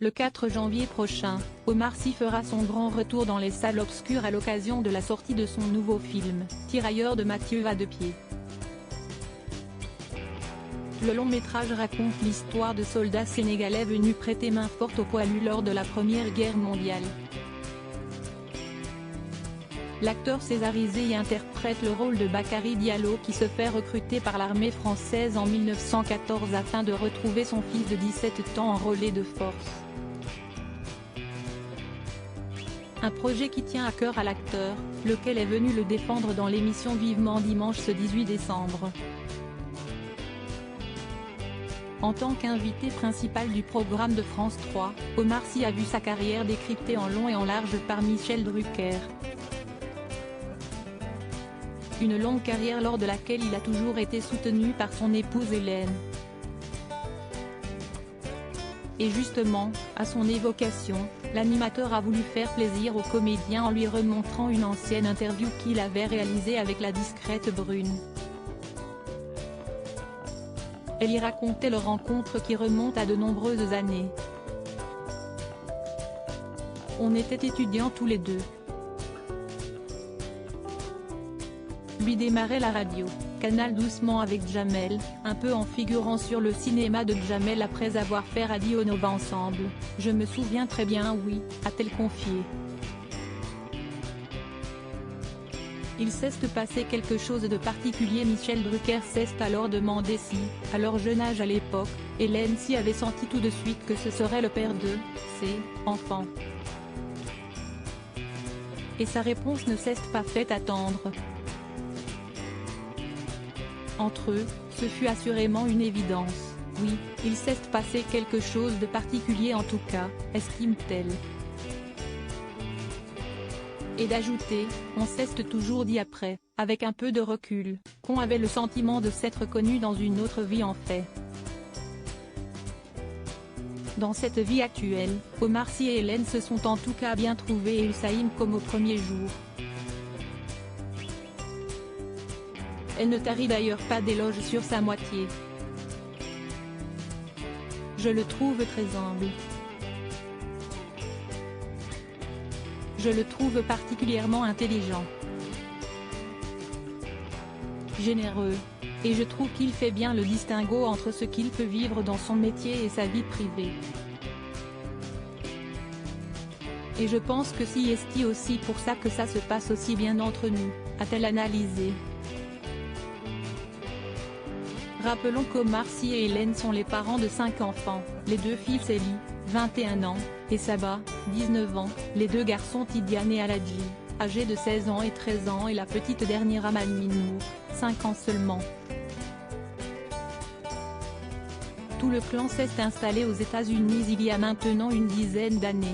Le 4 janvier prochain, Omar Sy fera son grand retour dans les salles obscures à l'occasion de la sortie de son nouveau film, Tirailleurs de Mathieu Vadepied. Le long métrage raconte l'histoire de soldats sénégalais venus prêter main forte aux poilus lors de la Première Guerre mondiale. L'acteur césarisé y interprète le rôle de Bakary Diallo qui se fait recruter par l'armée française en 1914 afin de retrouver son fils de 17 ans enrôlé de force. Un projet qui tient à cœur à l'acteur, lequel est venu le défendre dans l'émission Vivement Dimanche ce 18 décembre. En tant qu'invité principal du programme de France 3, Omar Sy a vu sa carrière décryptée en long et en large par Michel Drucker. Une longue carrière lors de laquelle il a toujours été soutenu par son épouse Hélène. Et justement, à son évocation, l'animateur a voulu faire plaisir au comédien en lui remontrant une ancienne interview qu'il avait réalisée avec la discrète Brune. Elle y racontait leur rencontre qui remonte à de nombreuses années. On était étudiants tous les deux. Lui démarrait la radio, Canal doucement avec Jamel, un peu en figurant sur le cinéma de Jamel après avoir fait Radio Nova ensemble. Je me souviens très bien, oui, a-t-elle confié. Il s'est passé quelque chose de particulier. Michel Drucker s'est alors demandé si, à leur jeune âge à l'époque, Hélène Sy avait senti tout de suite que ce serait le père de ses enfants. Et sa réponse ne s'est pas fait attendre. Entre eux, ce fut assurément une évidence. Oui, il s'est passé quelque chose de particulier en tout cas, estime-t-elle. Et d'ajouter, on s'est toujours dit après, avec un peu de recul, qu'on avait le sentiment de s'être connus dans une autre vie en fait. Dans cette vie actuelle, Omar Sy et Hélène se sont en tout cas bien trouvés et ils s'aiment comme au premier jour. Elle ne tarit d'ailleurs pas d'éloges sur sa moitié. Je le trouve très humble. Je le trouve particulièrement intelligent. Généreux. Et je trouve qu'il fait bien le distinguo entre ce qu'il peut vivre dans son métier et sa vie privée. Et je pense que c'est aussi pour ça que ça se passe aussi bien entre nous, a-t-elle analysé. Rappelons qu'Omar Sy et Hélène sont les parents de 5 enfants, les deux filles Célie, 21 ans, et Saba, 19 ans, les deux garçons Tidiane et Aladji, âgés de 16 ans et 13 ans et la petite dernière Amal Minour, 5 ans seulement. Tout le clan s'est installé aux États-Unis il y a maintenant une dizaine d'années.